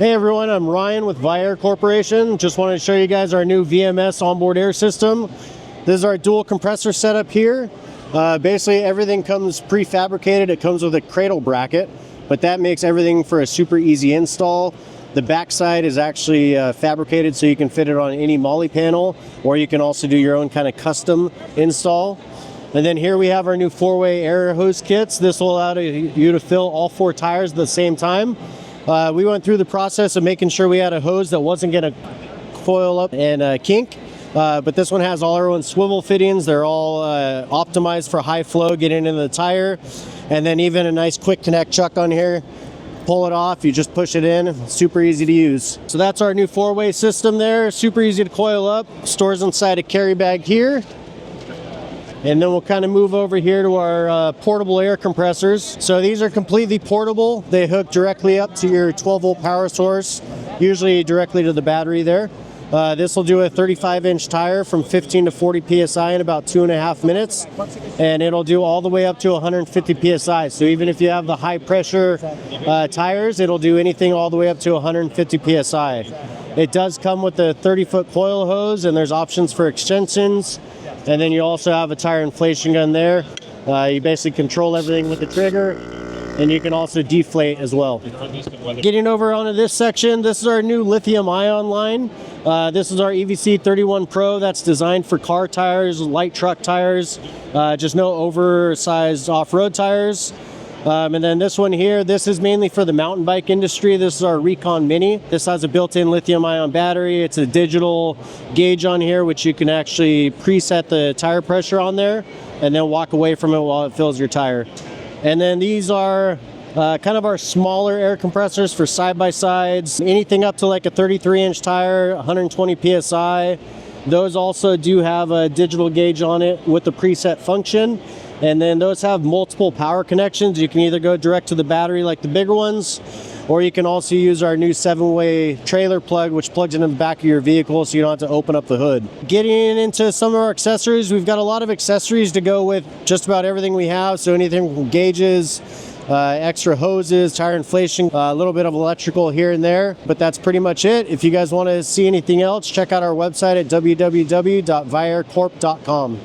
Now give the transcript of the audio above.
Hey everyone, I'm Ryan with VIAIR Corporation. Just wanted to show you guys our new VMS onboard air system. This is our dual compressor setup here. Basically everything comes prefabricated. It comes with a cradle bracket, but that makes everything for a super easy install. The backside is actually fabricated so you can fit it on any MOLLE panel, or you can also do your own kind of custom install. And then here we have our new 4-way air hose kits. This will allow you to fill all 4 tires at the same time. We went through the process of making sure we had a hose that wasn't going to coil up and kink, but this one has all our own swivel fittings. They're all optimized for high flow getting into the tire, and then even a nice quick connect chuck on here. Pull it off, you just push it in, super easy to use. So that's our new 4-way system there, super easy to coil up, stores inside a carry bag here. And then we'll kind of move over here to our portable air compressors. So these are completely portable. They hook directly up to your 12-volt power source, usually directly to the battery there. This will do a 35-inch tire from 15 to 40 psi in about 2.5 minutes. And it'll do all the way up to 150 psi. So even if you have the high pressure tires, it'll do anything all the way up to 150 psi. It does come with a 30-foot coil hose, and there's options for extensions. And then you also have a tire inflation gun there. You basically control everything with the trigger, and you can also deflate as well. Getting over onto this section, this is our new lithium-ion line. This is our EVC 31 Pro that's designed for car tires, light truck tires, just no oversized off-road tires. And then this one here, this is mainly for the mountain bike industry. This is our Recon Mini. This has a built-in lithium-ion battery. It's a digital gauge on here, which you can actually preset the tire pressure on there and then walk away from it while it fills your tire. And then these are kind of our smaller air compressors for side-by-sides. Anything up to like a 33-inch tire, 120 psi. Those also do have a digital gauge on it with the preset function. And then those have multiple power connections. You can either go direct to the battery like the bigger ones, or you can also use our new 7-way trailer plug, which plugs into the back of your vehicle so you don't have to open up the hood. Getting into some of our accessories, we've got a lot of accessories to go with just about everything we have. So anything from gauges, extra hoses, tire inflation, a little bit of electrical here and there, but that's pretty much it. If you guys want to see anything else, check out our website at www.viaircorp.com.